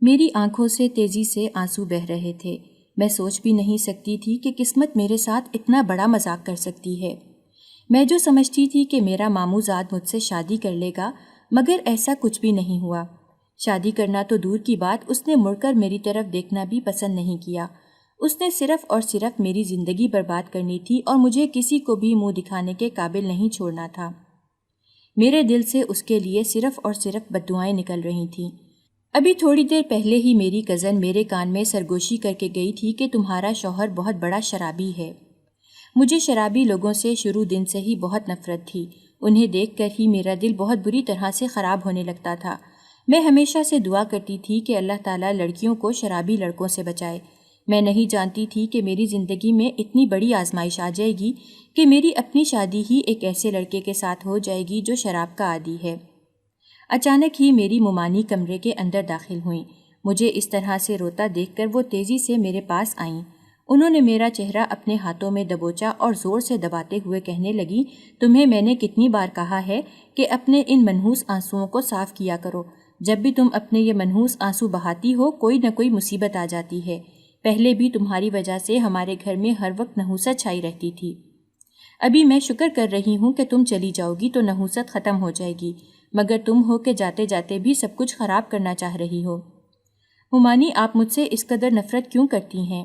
میری آنکھوں سے تیزی سے آنسو بہہ رہے تھے۔ میں سوچ بھی نہیں سکتی تھی کہ قسمت میرے ساتھ اتنا بڑا مذاق کر سکتی ہے۔ میں جو سمجھتی تھی کہ میرا ماموں زاد مجھ سے شادی کر لے گا، مگر ایسا کچھ بھی نہیں ہوا۔ شادی کرنا تو دور کی بات، اس نے مڑ کر میری طرف دیکھنا بھی پسند نہیں کیا۔ اس نے صرف اور صرف میری زندگی برباد کرنی تھی اور مجھے کسی کو بھی منہ دکھانے کے قابل نہیں چھوڑنا تھا۔ میرے دل سے اس کے لیے صرف اور صرف بددعائیں نکل رہی تھیں۔ ابھی تھوڑی دیر پہلے ہی میری کزن میرے کان میں سرگوشی کر کے گئی تھی کہ تمہارا شوہر بہت بڑا شرابی ہے۔ مجھے شرابی لوگوں سے شروع دن سے ہی بہت نفرت تھی۔ انہیں دیکھ کر ہی میرا دل بہت بری طرح سے خراب ہونے لگتا تھا۔ میں ہمیشہ سے دعا کرتی تھی کہ اللہ تعالیٰ لڑکیوں کو شرابی لڑکوں سے بچائے۔ میں نہیں جانتی تھی کہ میری زندگی میں اتنی بڑی آزمائش آ جائے گی کہ میری اپنی شادی ہی ایک ایسے لڑکے کے ساتھ ہو جائے گی جو شراب کا عادی ہے۔ اچانک ہی میری ممانی کمرے کے اندر داخل ہوئیں۔ مجھے اس طرح سے روتا دیکھ کر وہ تیزی سے میرے پاس آئیں۔ انہوں نے میرا چہرہ اپنے ہاتھوں میں دبوچا اور زور سے دباتے ہوئے کہنے لگی، تمہیں میں نے کتنی بار کہا ہے کہ اپنے ان منحوس آنسوؤں کو صاف کیا کرو۔ جب بھی تم اپنے یہ منحوس آنسو بہاتی ہو، کوئی نہ کوئی مصیبت آ جاتی ہے۔ پہلے بھی تمہاری وجہ سے ہمارے گھر میں ہر وقت نحوست چھائی رہتی تھی۔ ابھی میں شکر کر رہی ہوں کہ تم چلی جاؤ گی تو نحوست ختم ہو جائے گی، مگر تم ہو کہ جاتے جاتے بھی سب کچھ خراب کرنا چاہ رہی ہو۔ ممانی، آپ مجھ سے اس قدر نفرت کیوں کرتی ہیں؟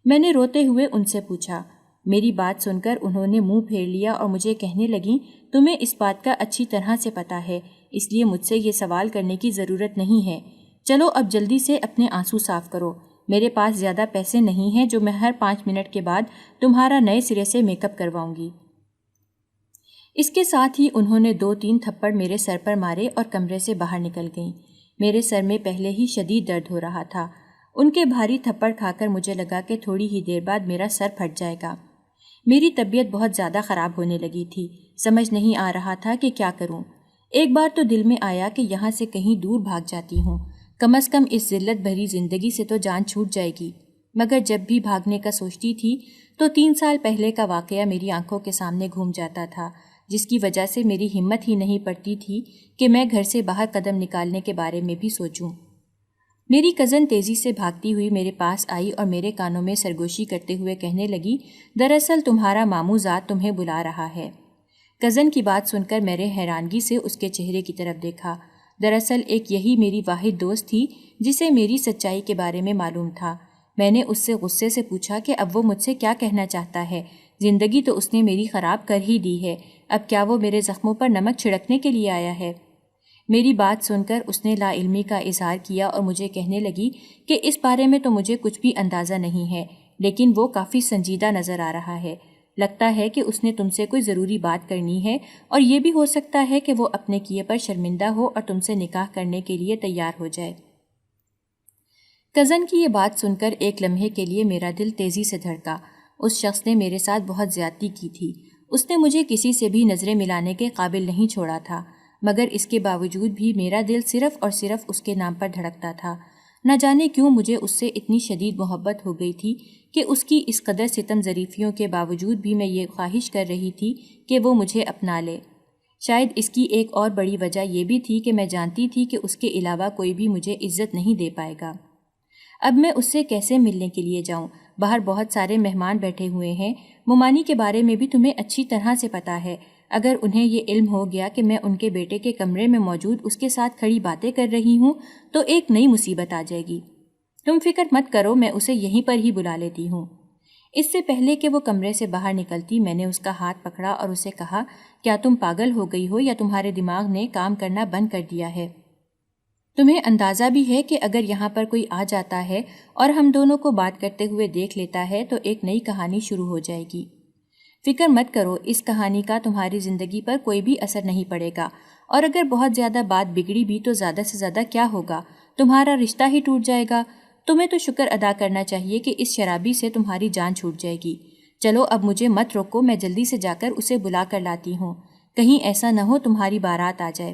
میں نے روتے ہوئے ان سے پوچھا۔ میری بات سن کر انہوں نے منہ پھیر لیا اور مجھے کہنے لگیں، تمہیں اس بات کا اچھی طرح سے پتہ ہے، اس لیے مجھ سے یہ سوال کرنے کی ضرورت نہیں ہے۔ چلو اب جلدی سے اپنے آنسو صاف کرو۔ میرے پاس زیادہ پیسے نہیں ہیں جو میں ہر 5 منٹ کے بعد تمہارا نئے سرے سے میک اپ کرواؤں گی۔ اس کے ساتھ ہی انہوں نے 2-3 تھپڑ میرے سر پر مارے اور کمرے سے باہر نکل گئیں۔ میرے سر میں پہلے ہی شدید درد ہو رہا تھا۔ ان کے بھاری تھپڑ کھا کر مجھے لگا کہ تھوڑی ہی دیر بعد میرا سر پھٹ جائے گا۔ میری طبیعت بہت زیادہ خراب ہونے لگی تھی۔ سمجھ نہیں آ رہا تھا کہ کیا کروں۔ ایک بار تو دل میں آیا کہ یہاں سے کہیں دور بھاگ جاتی ہوں، کم از کم اس ذلت بھری زندگی سے تو جان چھوٹ جائے گی۔ مگر جب بھی بھاگنے کا سوچتی تھی تو 3 سال پہلے کا واقعہ میری آنکھوں کے سامنے گھوم جاتا تھا، جس کی وجہ سے میری ہمت ہی نہیں پڑتی تھی کہ میں گھر سے باہر قدم نکالنے کے بارے میں بھی سوچوں۔ میری کزن تیزی سے بھاگتی ہوئی میرے پاس آئی اور میرے کانوں میں سرگوشی کرتے ہوئے کہنے لگی، دراصل تمہارا ماموں زاد تمہیں بلا رہا ہے۔ کزن کی بات سن کر میں نے حیرانگی سے اس کے چہرے کی طرف دیکھا۔ دراصل ایک یہی میری واحد دوست تھی جسے میری سچائی کے بارے میں معلوم تھا۔ میں نے اس سے غصے سے پوچھا کہ اب وہ مجھ سے کیا کہنا چاہتا ہے؟ زندگی تو اس نے میری خراب کر ہی دی ہے، اب کیا وہ میرے زخموں پر نمک چھڑکنے کے لیے آیا ہے؟ میری بات سن کر اس نے لا علمی کا اظہار کیا اور مجھے کہنے لگی کہ اس بارے میں تو مجھے کچھ بھی اندازہ نہیں ہے، لیکن وہ کافی سنجیدہ نظر آ رہا ہے۔ لگتا ہے کہ اس نے تم سے کوئی ضروری بات کرنی ہے اور یہ بھی ہو سکتا ہے کہ وہ اپنے کیے پر شرمندہ ہو اور تم سے نکاح کرنے کے لیے تیار ہو جائے۔ کزن کی یہ بات سن کر ایک لمحے کے لیے میرا دل تیزی سے دھڑکا۔ اس شخص نے میرے ساتھ بہت زیادتی کی تھی۔ اس نے مجھے کسی سے بھی نظریں ملانے کے قابل نہیں چھوڑا تھا، مگر اس کے باوجود بھی میرا دل صرف اور صرف اس کے نام پر دھڑکتا تھا۔ نہ جانے کیوں مجھے اس سے اتنی شدید محبت ہو گئی تھی کہ اس کی اس قدر ستم ظریفیوں کے باوجود بھی میں یہ خواہش کر رہی تھی کہ وہ مجھے اپنا لے۔ شاید اس کی ایک اور بڑی وجہ یہ بھی تھی کہ میں جانتی تھی کہ اس کے علاوہ کوئی بھی مجھے عزت نہیں دے پائے گا۔ اب میں اس سے کیسے ملنے کے لیے جاؤں؟ باہر بہت سارے مہمان بیٹھے ہوئے ہیں۔ ممانی کے بارے میں بھی تمہیں اچھی طرح سے پتہ ہے۔ اگر انہیں یہ علم ہو گیا کہ میں ان کے بیٹے کے کمرے میں موجود اس کے ساتھ کھڑی باتیں کر رہی ہوں تو ایک نئی مصیبت آ جائے گی۔ تم فکر مت کرو، میں اسے یہیں پر ہی بلا لیتی ہوں۔ اس سے پہلے کہ وہ کمرے سے باہر نکلتی، میں نے اس کا ہاتھ پکڑا اور اسے کہا، کیا تم پاگل ہو گئی ہو یا تمہارے دماغ نے کام کرنا بند کر دیا ہے؟ تمہیں اندازہ بھی ہے کہ اگر یہاں پر کوئی آ جاتا ہے اور ہم دونوں کو بات کرتے ہوئے دیکھ لیتا ہے تو ایک نئی کہانی شروع ہو جائے گی۔ فکر مت کرو، اس کہانی کا تمہاری زندگی پر کوئی بھی اثر نہیں پڑے گا، اور اگر بہت زیادہ بات بگڑی بھی تو زیادہ سے زیادہ کیا ہوگا، تمہارا رشتہ ہی ٹوٹ جائے گا۔ تمہیں تو شکر ادا کرنا چاہیے کہ اس شرابی سے تمہاری جان چھوٹ جائے گی۔ چلو اب مجھے مت روکو، میں جلدی سے جا کر اسے بلا کر لاتی ہوں، کہیں ایسا نہ ہو تمہاری بارات آ جائے۔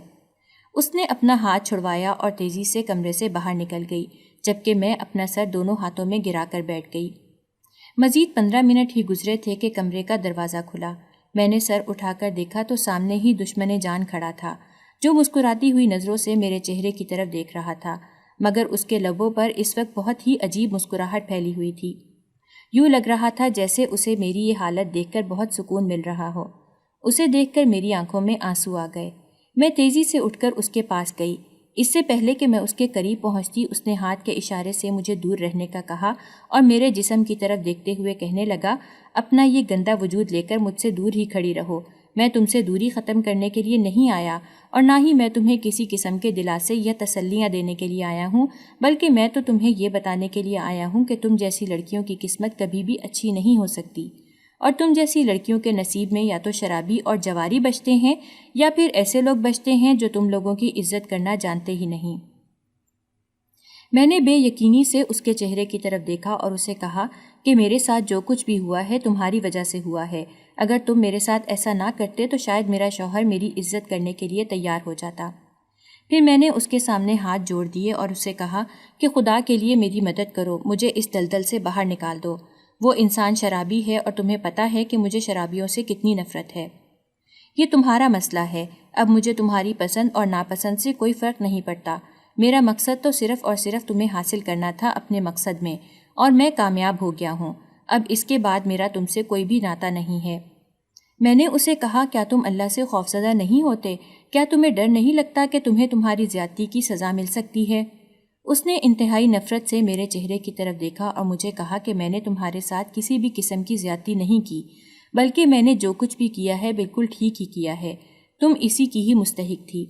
اس نے اپنا ہاتھ چھڑوایا اور تیزی سے کمرے سے باہر نکل گئی، جبکہ میں اپنا سر دونوں ہاتھوں میں گرا کر بیٹھ گئی۔ مزید 15 منٹ ہی گزرے تھے کہ کمرے کا دروازہ کھلا۔ میں نے سر اٹھا کر دیکھا تو سامنے ہی دشمن جان کھڑا تھا، جو مسکراتی ہوئی نظروں سے میرے چہرے کی طرف دیکھ رہا تھا۔ مگر اس کے لبوں پر اس وقت بہت ہی عجیب مسکراہٹ پھیلی ہوئی تھی۔ یوں لگ رہا تھا جیسے اسے میری یہ حالت دیکھ کر بہت سکون مل رہا ہو۔ اسے دیکھ کر میری آنکھوں میں آنسو آ گئے۔ میں تیزی سے اٹھ کر اس کے پاس گئی۔ اس سے پہلے کہ میں اس کے قریب پہنچتی اس نے ہاتھ کے اشارے سے مجھے دور رہنے کا کہا اور میرے جسم کی طرف دیکھتے ہوئے کہنے لگا، اپنا یہ گندا وجود لے کر مجھ سے دور ہی کھڑی رہو۔ میں تم سے دوری ختم کرنے کے لیے نہیں آیا اور نہ ہی میں تمہیں کسی قسم کے دلاسے یا تسلیاں دینے کے لیے آیا ہوں، بلکہ میں تو تمہیں یہ بتانے کے لیے آیا ہوں کہ تم جیسی لڑکیوں کی قسمت کبھی بھی اچھی نہیں ہو سکتی، اور تم جیسی لڑکیوں کے نصیب میں یا تو شرابی اور جواری بچتے ہیں یا پھر ایسے لوگ بچتے ہیں جو تم لوگوں کی عزت کرنا جانتے ہی نہیں۔ میں نے بے یقینی سے اس کے چہرے کی طرف دیکھا اور اسے کہا کہ میرے ساتھ جو کچھ بھی ہوا ہے تمہاری وجہ سے ہوا ہے۔ اگر تم میرے ساتھ ایسا نہ کرتے تو شاید میرا شوہر میری عزت کرنے کے لیے تیار ہو جاتا۔ پھر میں نے اس کے سامنے ہاتھ جوڑ دیے اور اسے کہا کہ خدا کے لیے میری مدد کرو، مجھے اس دلدل سے باہر نکال دو۔ وہ انسان شرابی ہے اور تمہیں پتہ ہے کہ مجھے شرابیوں سے کتنی نفرت ہے۔ یہ تمہارا مسئلہ ہے، اب مجھے تمہاری پسند اور ناپسند سے کوئی فرق نہیں پڑتا۔ میرا مقصد تو صرف اور صرف تمہیں حاصل کرنا تھا اپنے مقصد میں، اور میں کامیاب ہو گیا ہوں۔ اب اس کے بعد میرا تم سے کوئی بھی ناطہ نہیں ہے۔ میں نے اسے کہا، کیا تم اللہ سے خوفزدہ نہیں ہوتے؟ کیا تمہیں ڈر نہیں لگتا کہ تمہیں تمہاری زیادتی کی سزا مل سکتی ہے؟ اس نے انتہائی نفرت سے میرے چہرے کی طرف دیکھا اور مجھے کہا کہ میں نے تمہارے ساتھ کسی بھی قسم کی زیادتی نہیں کی، بلکہ میں نے جو کچھ بھی کیا ہے بالکل ٹھیک ہی کیا ہے، تم اسی کی ہی مستحق تھی۔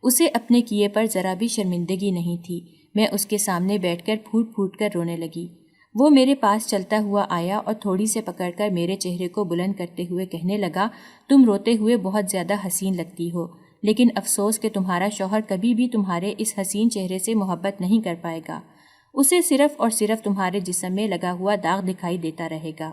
اسے اپنے کیے پر ذرا بھی شرمندگی نہیں تھی۔ میں اس کے سامنے بیٹھ کر پھوٹ پھوٹ کر رونے لگی۔ وہ میرے پاس چلتا ہوا آیا اور تھوڑی سے پکڑ کر میرے چہرے کو بلند کرتے ہوئے کہنے لگا، تم روتے ہوئے بہت زیادہ حسین لگتی ہو، لیکن افسوس کہ تمہارا شوہر کبھی بھی تمہارے اس حسین چہرے سے محبت نہیں کر پائے گا۔ اسے صرف اور صرف تمہارے جسم میں لگا ہوا داغ دکھائی دیتا رہے گا۔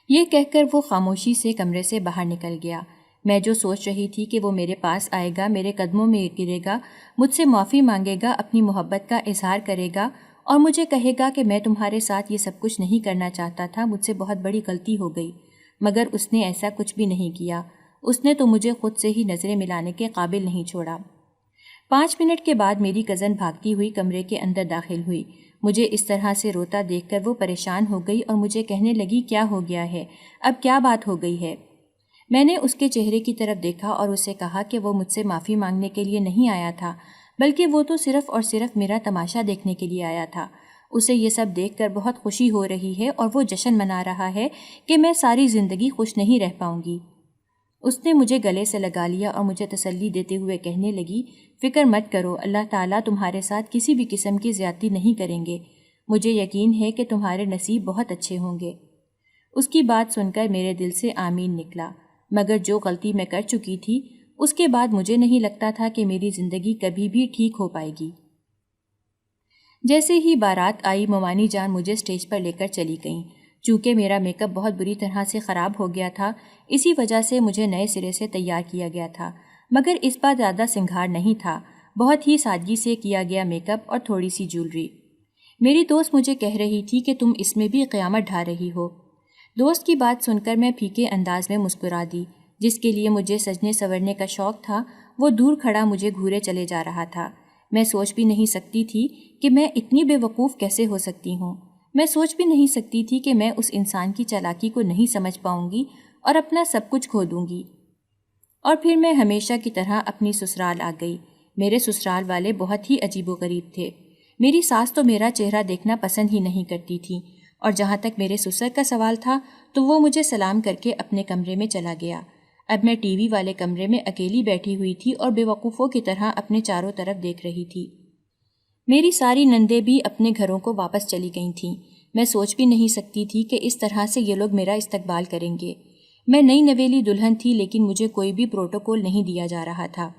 یہ کہہ کر وہ خاموشی سے کمرے سے باہر نکل گیا۔ میں جو سوچ رہی تھی کہ وہ میرے پاس آئے گا، میرے قدموں میں گرے گا، مجھ سے معافی مانگے گا، اپنی محبت کا اظہار کرے گا اور مجھے کہے گا کہ میں تمہارے ساتھ یہ سب کچھ نہیں کرنا چاہتا تھا، مجھ سے بہت بڑی غلطی ہو گئی، مگر اس نے ایسا کچھ بھی نہیں کیا۔ اس نے تو مجھے خود سے ہی نظریں ملانے کے قابل نہیں چھوڑا۔ 5 منٹ کے بعد میری کزن بھاگتی ہوئی کمرے کے اندر داخل ہوئی۔ مجھے اس طرح سے روتا دیکھ کر وہ پریشان ہو گئی اور مجھے کہنے لگی، کیا ہو گیا ہے؟ اب کیا بات ہو گئی ہے؟ میں نے اس کے چہرے کی طرف دیکھا اور اسے کہا کہ وہ مجھ سے معافی مانگنے کے لیے نہیں آیا تھا، بلکہ وہ تو صرف اور صرف میرا تماشا دیکھنے کے لیے آیا تھا۔ اسے یہ سب دیکھ کر بہت خوشی ہو رہی ہے اور وہ جشن منا رہا ہے کہ میں ساری زندگی خوش نہیں رہ پاؤں گی۔ اس نے مجھے گلے سے لگا لیا اور مجھے تسلی دیتے ہوئے کہنے لگی، فکر مت کرو، اللہ تعالیٰ تمہارے ساتھ کسی بھی قسم کی زیادتی نہیں کریں گے۔ مجھے یقین ہے کہ تمہارے نصیب بہت اچھے ہوں گے۔ اس کی بات سن کر میرے دل سے آمین نکلا، مگر جو غلطی میں کر چکی تھی اس کے بعد مجھے نہیں لگتا تھا کہ میری زندگی کبھی بھی ٹھیک ہو پائے گی۔ جیسے ہی بارات آئی، مومانی جان مجھے اسٹیج پر لے کر چلی گئیں۔ چونکہ میرا میک اپ بہت بری طرح سے خراب ہو گیا تھا، اسی وجہ سے مجھے نئے سرے سے تیار کیا گیا تھا، مگر اس بار زیادہ سنگھار نہیں تھا، بہت ہی سادگی سے کیا گیا میک اپ اور تھوڑی سی جولری۔ میری دوست مجھے کہہ رہی تھی کہ تم اس میں بھی قیامت ڈھا رہی ہو۔ دوست کی بات سن کر میں پھیکے انداز میں مسکرا دی۔ جس کے لیے مجھے سجنے سورنے کا شوق تھا وہ دور کھڑا مجھے گھورے چلے جا رہا تھا۔ میں سوچ بھی نہیں سکتی تھی کہ میں اتنی بے وقوف کیسے ہو سکتی ہوں۔ میں سوچ بھی نہیں سکتی تھی کہ میں اس انسان کی چالاکی کو نہیں سمجھ پاؤں گی اور اپنا سب کچھ کھو دوں گی۔ اور پھر میں ہمیشہ کی طرح اپنی سسرال آ گئی۔ میرے سسرال والے بہت ہی عجیب و غریب تھے۔ میری ساس تو میرا چہرہ دیکھنا پسند ہی نہیں کرتی تھی، اور جہاں تک میرے سسر کا سوال تھا تو وہ مجھے سلام کر کے اپنے کمرے میں چلا گیا۔ اب میں ٹی وی والے کمرے میں اکیلی بیٹھی ہوئی تھی اور بے وقوفوں کی طرح اپنے چاروں طرف دیکھ رہی تھی۔ میری ساری نندیں بھی اپنے گھروں کو واپس چلی گئی تھیں۔ میں سوچ بھی نہیں سکتی تھی کہ اس طرح سے یہ لوگ میرا استقبال کریں گے۔ میں نئی نویلی دلہن تھی، لیکن مجھے کوئی بھی پروٹوکول نہیں دیا جا رہا تھا۔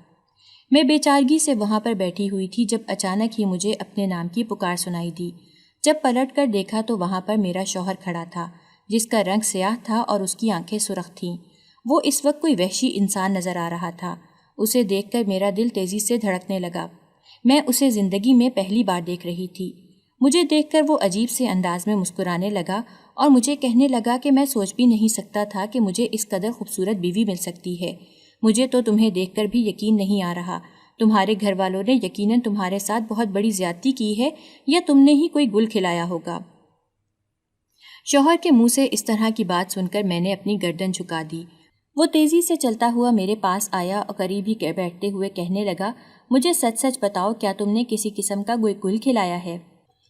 میں بے چارگی سے وہاں پر بیٹھی ہوئی تھی جب اچانک ہی مجھے اپنے نام کی پکار سنائی دی۔ جب پلٹ کر دیکھا تو وہاں پر میرا شوہر کھڑا تھا، جس کا رنگ سیاہ تھا اور اس کی آنکھیں سرخ تھیں۔ وہ اس وقت کوئی وحشی انسان نظر آ رہا تھا۔ اسے دیکھ کر میرا دل تیزی سے دھڑکنے لگا۔ میں اسے زندگی میں پہلی بار دیکھ رہی تھی۔ مجھے دیکھ کر وہ عجیب سے انداز میں مسکرانے لگا اور مجھے کہنے لگا کہ میں سوچ بھی نہیں سکتا تھا کہ مجھے اس قدر خوبصورت بیوی مل سکتی ہے۔ مجھے تو تمہیں دیکھ کر بھی یقین نہیں آ رہا۔ تمہارے گھر والوں نے یقیناً تمہارے ساتھ بہت بڑی زیادتی کی ہے یا تم نے ہی کوئی گل کھلایا ہوگا۔ شوہر کے منہ سے اس طرح کی بات سن کر میں نے اپنی گردن جھکا دی۔ وہ تیزی سے چلتا ہوا میرے پاس آیا اور قریب ہی بیٹھتے ہوئے کہنے لگا، مجھے سچ سچ بتاؤ، کیا تم نے کسی قسم کا کوئی گل کھلایا ہے؟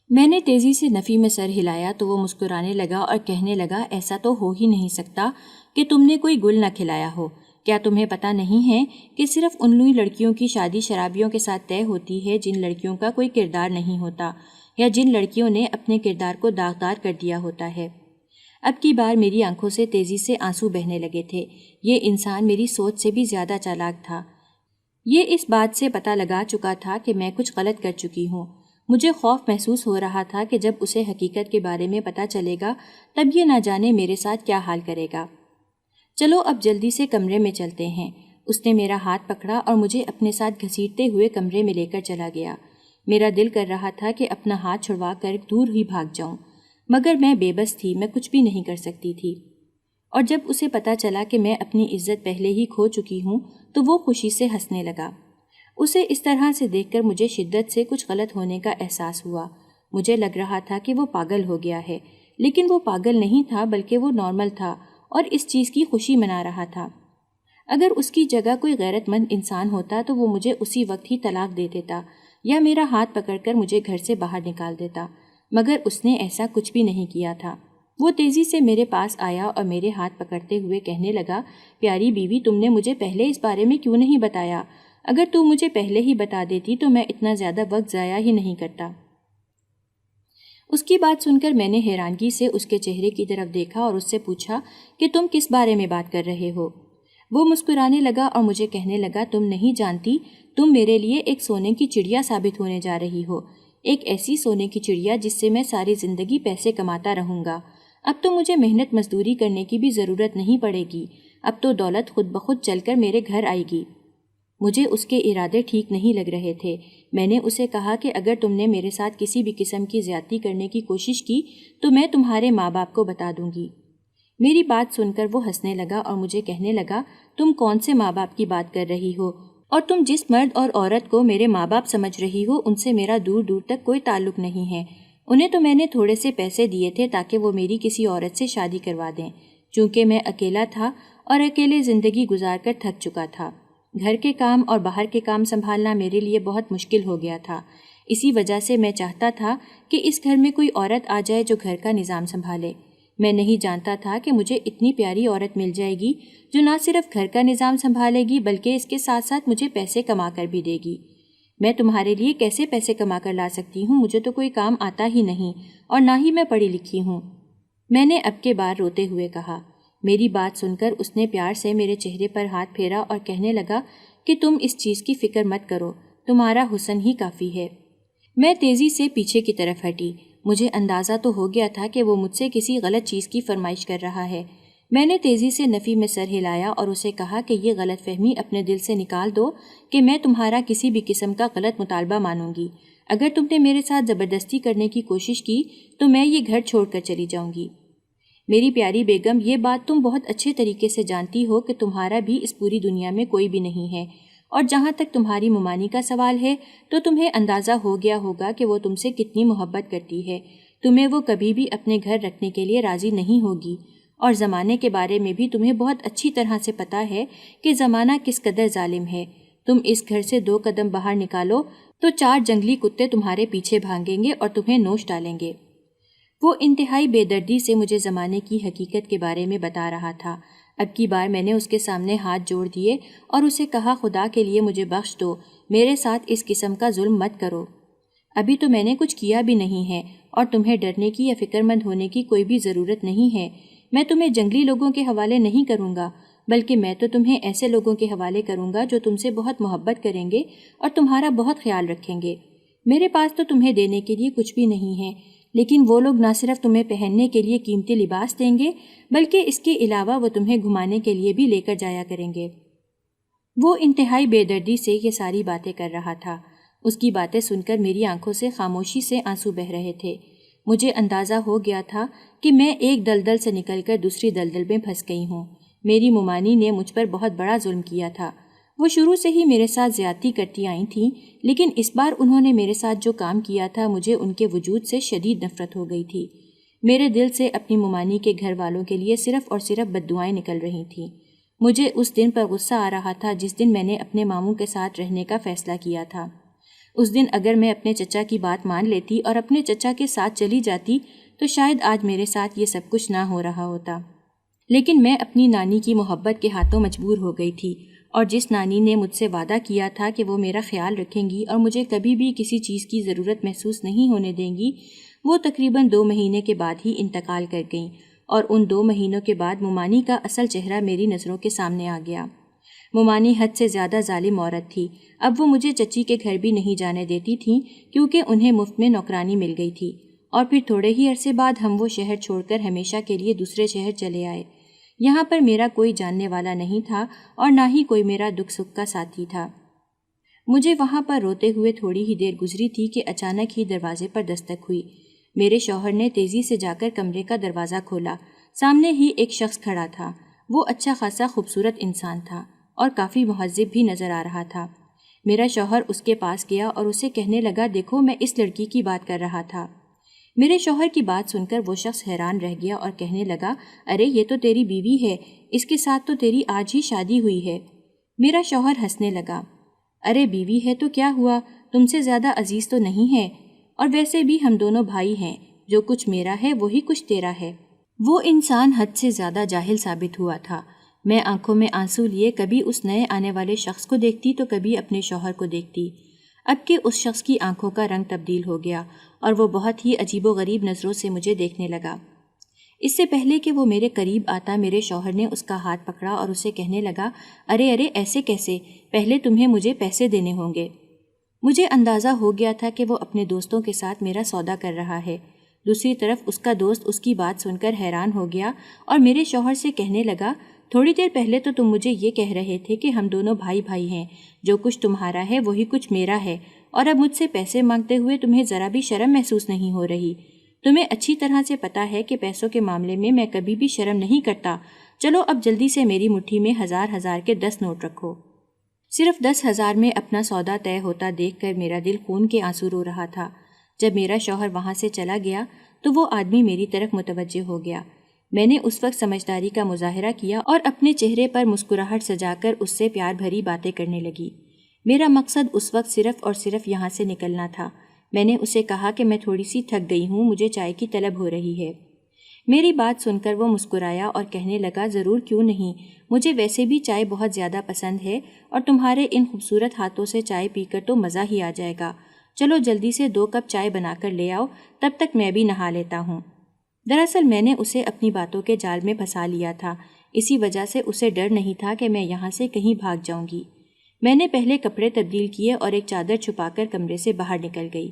میں نے تیزی سے نفی میں سر ہلایا تو وہ مسکرانے لگا اور کہنے لگا، ایسا تو ہو ہی نہیں سکتا کہ تم نے کوئی گل نہ کھلایا ہو۔ کیا تمہیں پتہ نہیں ہے کہ صرف ان لڑکیوں کی شادی شرابیوں کے ساتھ طے ہوتی ہے جن لڑکیوں کا کوئی کردار نہیں ہوتا یا جن لڑکیوں نے اپنے کردار کو داغدار کر دیا ہوتا ہے؟ اب کی بار میری آنکھوں سے تیزی سے آنسو بہنے لگے تھے۔ یہ انسان میری سوچ سے بھی زیادہ چالاک تھا۔ یہ اس بات سے پتہ لگا چکا تھا کہ میں کچھ غلط کر چکی ہوں۔ مجھے خوف محسوس ہو رہا تھا کہ جب اسے حقیقت کے بارے میں پتہ چلے گا تب یہ نہ جانے میرے ساتھ کیا حال کرے گا۔ چلو اب جلدی سے کمرے میں چلتے ہیں۔ اس نے میرا ہاتھ پکڑا اور مجھے اپنے ساتھ گھسیٹتے ہوئے کمرے میں لے کر چلا گیا۔ میرا دل کر رہا تھا کہ اپنا ہاتھ چھڑوا کر دور ہی بھاگ جاؤں، مگر میں بے بس تھی، میں کچھ بھی نہیں کر سکتی تھی۔ اور جب اسے پتہ چلا کہ میں اپنی عزت پہلے ہی کھو چکی ہوں تو وہ خوشی سے ہنسنے لگا۔ اسے اس طرح سے دیکھ کر مجھے شدت سے کچھ غلط ہونے کا احساس ہوا۔ مجھے لگ رہا تھا کہ وہ پاگل ہو گیا ہے، لیکن وہ پاگل نہیں تھا بلکہ وہ نارمل تھا اور اس چیز کی خوشی منا رہا تھا۔ اگر اس کی جگہ کوئی غیرت مند انسان ہوتا تو وہ مجھے اسی وقت ہی طلاق دے دیتا یا میرا ہاتھ پکڑ کر مجھے گھر سے باہر نکال دیتا، مگر اس نے ایسا کچھ بھی نہیں کیا تھا۔ وہ تیزی سے میرے پاس آیا اور میرے ہاتھ پکڑتے ہوئے کہنے لگا، پیاری بیوی، تم نے مجھے پہلے اس بارے میں کیوں نہیں بتایا؟ اگر تو مجھے پہلے ہی بتا دیتی تو میں اتنا زیادہ وقت ضائع ہی نہیں کرتا۔ اس کی بات سن کر میں نے حیرانگی سے اس کے چہرے کی طرف دیکھا اور اس سے پوچھا کہ تم کس بارے میں بات کر رہے ہو؟ وہ مسکرانے لگا اور مجھے کہنے لگا، تم نہیں جانتی، تم میرے لیے ایک سونے کی چڑیا ثابت ہونے جا رہی ہو، ایک ایسی سونے کی چڑیا جس سے میں ساری زندگی پیسے کماتا رہوں گا۔ اب تو مجھے محنت مزدوری کرنے کی بھی ضرورت نہیں پڑے گی، اب تو دولت خود بخود چل کر میرے گھر آئے گی۔ مجھے اس کے ارادے ٹھیک نہیں لگ رہے تھے۔ میں نے اسے کہا کہ اگر تم نے میرے ساتھ کسی بھی قسم کی زیادتی کرنے کی کوشش کی تو میں تمہارے ماں باپ کو بتا دوں گی۔ میری بات سن کر وہ ہنسنے لگا اور مجھے کہنے لگا، تم کون سے ماں باپ کی بات کر رہی ہو؟ اور تم جس مرد اور عورت کو میرے ماں باپ سمجھ رہی ہو ان سے میرا دور دور تک کوئی تعلق نہیں ہے۔ انہیں تو میں نے تھوڑے سے پیسے دیے تھے تاکہ وہ میری کسی عورت سے شادی کروا دیں، چونکہ میں اکیلا تھا اور اکیلے زندگی گزار کر تھک چکا تھا۔ گھر کے کام اور باہر کے کام سنبھالنا میرے لیے بہت مشکل ہو گیا تھا۔ اسی وجہ سے میں چاہتا تھا کہ اس گھر میں کوئی عورت آ جائے جو گھر کا نظام سنبھالے۔ میں نہیں جانتا تھا کہ مجھے اتنی پیاری عورت مل جائے گی جو نہ صرف گھر کا نظام سنبھالے گی بلکہ اس کے ساتھ ساتھ مجھے پیسے کما کر بھی دے گی۔ میں تمہارے لیے کیسے پیسے کما کر لا سکتی ہوں؟ مجھے تو کوئی کام آتا ہی نہیں اور نہ ہی میں پڑھی لکھی ہوں، میں نے اب کے بار روتے ہوئے کہا۔ میری بات سن کر اس نے پیار سے میرے چہرے پر ہاتھ پھیرا اور کہنے لگا کہ تم اس چیز کی فکر مت کرو، تمہارا حسن ہی کافی ہے۔ میں تیزی سے پیچھے کی طرف ہٹی۔ مجھے اندازہ تو ہو گیا تھا کہ وہ مجھ سے کسی غلط چیز کی فرمائش کر رہا ہے۔ میں نے تیزی سے نفی میں سر ہلایا اور اسے کہا کہ یہ غلط فہمی اپنے دل سے نکال دو کہ میں تمہارا کسی بھی قسم کا غلط مطالبہ مانوں گی۔ اگر تم نے میرے ساتھ زبردستی کرنے کی کوشش کی تو میں یہ گھر چھوڑ کر چلی جاؤں گی۔ میری پیاری بیگم، یہ بات تم بہت اچھے طریقے سے جانتی ہو کہ تمہارا بھی اس پوری دنیا میں کوئی بھی نہیں ہے، اور جہاں تک تمہاری ممانی کا سوال ہے تو تمہیں اندازہ ہو گیا ہوگا کہ وہ تم سے کتنی محبت کرتی ہے۔ تمہیں وہ کبھی بھی اپنے گھر رکھنے کے لیے راضی نہیں ہوگی، اور زمانے کے بارے میں بھی تمہیں بہت اچھی طرح سے پتہ ہے کہ زمانہ کس قدر ظالم ہے۔ تم اس گھر سے 2 قدم باہر نکالو تو 4 جنگلی کتے تمہارے پیچھے بھاگیں گے اور تمہیں نوچ ڈالیں گے۔ وہ انتہائی بے دردی سے مجھے زمانے کی حقیقت کے بارے میں بتا رہا تھا۔ اب کی بار میں نے اس کے سامنے ہاتھ جوڑ دیے اور اسے کہا، خدا کے لیے مجھے بخش دو، میرے ساتھ اس قسم کا ظلم مت کرو۔ ابھی تو میں نے کچھ کیا بھی نہیں ہے اور تمہیں ڈرنے کی یا فکر مند ہونے کی کوئی بھی ضرورت نہیں ہے۔ میں تمہیں جنگلی لوگوں کے حوالے نہیں کروں گا، بلکہ میں تو تمہیں ایسے لوگوں کے حوالے کروں گا جو تم سے بہت محبت کریں گے اور تمہارا بہت خیال رکھیں گے۔ میرے پاس تو تمہیں دینے کے لیے کچھ بھی نہیں ہے، لیکن وہ لوگ نہ صرف تمہیں پہننے کے لیے قیمتی لباس دیں گے بلکہ اس کے علاوہ وہ تمہیں گھمانے کے لیے بھی لے کر جایا کریں گے۔ وہ انتہائی بے دردی سے یہ ساری باتیں کر رہا تھا۔ اس کی باتیں سن کر میری آنکھوں سے خاموشی سے آنسو بہہ رہے تھے۔ مجھے اندازہ ہو گیا تھا کہ میں ایک دلدل سے نکل کر دوسری دلدل میں پھنس گئی ہوں۔ میری ممانی نے مجھ پر بہت بڑا ظلم کیا تھا۔ وہ شروع سے ہی میرے ساتھ زیادتی کرتی آئی تھیں، لیکن اس بار انہوں نے میرے ساتھ جو کام کیا تھا مجھے ان کے وجود سے شدید نفرت ہو گئی تھی۔ میرے دل سے اپنی ممانی کے گھر والوں کے لیے صرف اور صرف بددعائیں نکل رہی تھیں۔ مجھے اس دن پر غصہ آ رہا تھا جس دن میں نے اپنے ماموں کے ساتھ رہنے کا فیصلہ کیا تھا۔ اس دن اگر میں اپنے چچا کی بات مان لیتی اور اپنے چچا کے ساتھ چلی جاتی تو شاید آج میرے ساتھ یہ سب کچھ نہ ہو رہا ہوتا۔ لیکن میں اپنی نانی کی محبت کے ہاتھوں مجبور ہو گئی تھی، اور جس نانی نے مجھ سے وعدہ کیا تھا کہ وہ میرا خیال رکھیں گی اور مجھے کبھی بھی کسی چیز کی ضرورت محسوس نہیں ہونے دیں گی، وہ تقریباً 2 مہینے کے بعد ہی انتقال کر گئیں، اور ان 2 مہینوں کے بعد ممانی کا اصل چہرہ میری نظروں کے سامنے آ گیا۔ ممانی حد سے زیادہ ظالم عورت تھی۔ اب وہ مجھے چچی کے گھر بھی نہیں جانے دیتی تھیں کیونکہ انہیں مفت میں نوکرانی مل گئی تھی، اور پھر تھوڑے ہی عرصے بعد ہم وہ شہر چھوڑ کر ہمیشہ کے لیے دوسرے شہر چلے آئے۔ یہاں پر میرا کوئی جاننے والا نہیں تھا اور نہ ہی کوئی میرا دکھ سکھ کا ساتھی تھا۔ مجھے وہاں پر روتے ہوئے تھوڑی ہی دیر گزری تھی کہ اچانک ہی دروازے پر دستک ہوئی۔ میرے شوہر نے تیزی سے جا کر کمرے کا دروازہ کھولا۔ سامنے ہی ایک شخص کھڑا تھا۔ وہ اچھا خاصا خوبصورت انسان تھا اور کافی مہذب بھی نظر آ رہا تھا۔ میرا شوہر اس کے پاس گیا اور اسے کہنے لگا، دیکھو میں اس لڑکی کی بات کر رہا تھا۔ میرے شوہر کی بات سن کر وہ شخص حیران رہ گیا اور کہنے لگا، ارے یہ تو تیری بیوی ہے، اس کے ساتھ تو تیری آج ہی شادی ہوئی ہے۔ میرا شوہر ہنسنے لگا، ارے بیوی ہے تو کیا ہوا، تم سے زیادہ عزیز تو نہیں ہے، اور ویسے بھی ہم دونوں بھائی ہیں، جو کچھ میرا ہے وہی کچھ تیرا ہے۔ وہ انسان حد سے زیادہ جاہل ثابت ہوا تھا۔ میں آنکھوں میں آنسو لیے کبھی اس نئے آنے والے شخص کو دیکھتی تو کبھی اپنے شوہر کو دیکھتی۔ اب کہ اس شخص کی آنکھوں کا رنگ تبدیل ہو گیا اور وہ بہت ہی عجیب و غریب نظروں سے مجھے دیکھنے لگا۔ اس سے پہلے کہ وہ میرے قریب آتا میرے شوہر نے اس کا ہاتھ پکڑا اور اسے کہنے لگا، ارے ارے ایسے کیسے، پہلے تمہیں مجھے پیسے دینے ہوں گے۔ مجھے اندازہ ہو گیا تھا کہ وہ اپنے دوستوں کے ساتھ میرا سودا کر رہا ہے۔ دوسری طرف اس کا دوست اس کی بات سن کر حیران ہو گیا اور میرے شوہر سے کہنے لگا، تھوڑی دیر پہلے تو تم مجھے یہ کہہ رہے تھے کہ ہم دونوں بھائی بھائی ہیں، جو کچھ تمہارا ہے وہی کچھ میرا ہے، اور اب مجھ سے پیسے مانگتے ہوئے تمہیں ذرا بھی شرم محسوس نہیں ہو رہی۔ تمہیں اچھی طرح سے پتہ ہے کہ پیسوں کے معاملے میں کبھی بھی شرم نہیں کرتا۔ چلو اب جلدی سے میری مٹھی میں 1000 کے 10 نوٹ رکھو۔ صرف 10,000 میں اپنا سودا طے ہوتا دیکھ کر میرا دل خون کے آنسو رو رہا تھا۔ جب میرا شوہر وہاں سے چلا گیا تو وہ آدمی میری طرف متوجہ ہو گیا۔ میں نے اس وقت سمجھداری کا مظاہرہ کیا اور اپنے چہرے پر مسکراہٹ سجا کر اس سے پیار بھری باتیں کرنے لگی۔ میرا مقصد اس وقت صرف اور صرف یہاں سے نکلنا تھا۔ میں نے اسے کہا کہ میں تھوڑی سی تھک گئی ہوں، مجھے چائے کی طلب ہو رہی ہے۔ میری بات سن کر وہ مسکرایا اور کہنے لگا، ضرور کیوں نہیں، مجھے ویسے بھی چائے بہت زیادہ پسند ہے اور تمہارے ان خوبصورت ہاتھوں سے چائے پی کر تو مزہ ہی آ جائے گا۔ چلو جلدی سے 2 کپ چائے بنا کر لے آؤ، تب تک میں بھی نہا لیتا ہوں۔ دراصل میں نے اسے اپنی باتوں کے جال میں پھنسا لیا تھا، اسی وجہ سے اسے ڈر نہیں تھا کہ میں یہاں سے کہیں بھاگ جاؤں گی۔ میں نے پہلے کپڑے تبدیل کیے اور ایک چادر چھپا کر کمرے سے باہر نکل گئی۔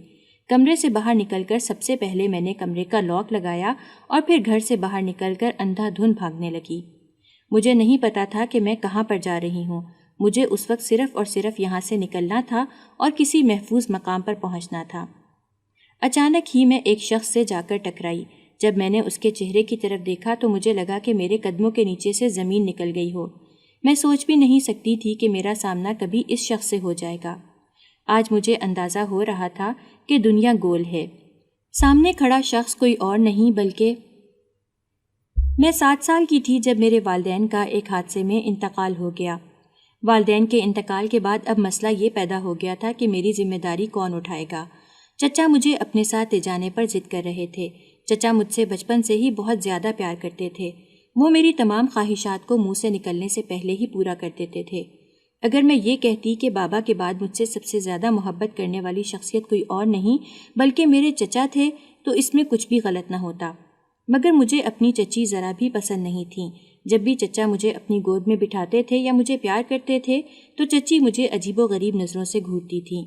کمرے سے باہر نکل کر سب سے پہلے میں نے کمرے کا لاک لگایا اور پھر گھر سے باہر نکل کر اندھا دھند بھاگنے لگی۔ مجھے نہیں پتا تھا کہ میں کہاں پر جا رہی ہوں۔ مجھے اس وقت صرف اور صرف یہاں سے نکلنا تھا اور کسی محفوظ مقام پر پہنچنا تھا۔ اچانک ہی میں ایک شخص سے جا کر ٹکرائی۔ جب میں نے اس کے چہرے کی طرف دیکھا تو مجھے لگا کہ میرے قدموں کے نیچے سے زمین نکل گئی ہو۔ میں سوچ بھی نہیں سکتی تھی کہ میرا سامنا کبھی اس شخص سے ہو جائے گا۔ آج مجھے اندازہ ہو رہا تھا کہ دنیا گول ہے۔ سامنے کھڑا شخص کوئی اور نہیں بلکہ میں 7 سال کی تھی جب میرے والدین کا ایک حادثے میں انتقال ہو گیا۔ والدین کے انتقال کے بعد اب مسئلہ یہ پیدا ہو گیا تھا کہ میری ذمہ داری کون اٹھائے گا۔ چچا مجھے اپنے ساتھ لے جانے پر ضد کر رہے تھے۔ چچا مجھ سے بچپن سے ہی بہت زیادہ پیار کرتے تھے۔ وہ میری تمام خواہشات کو منہ سے نکلنے سے پہلے ہی پورا کر دیتے تھے۔ اگر میں یہ کہتی کہ بابا کے بعد مجھ سے سب سے زیادہ محبت کرنے والی شخصیت کوئی اور نہیں بلکہ میرے چچا تھے تو اس میں کچھ بھی غلط نہ ہوتا، مگر مجھے اپنی چچی ذرا بھی پسند نہیں تھیں۔ جب بھی چچا مجھے اپنی گود میں بٹھاتے تھے یا مجھے پیار کرتے تھے تو چچی مجھے عجیب و غریب نظروں سے گھورتی تھیں۔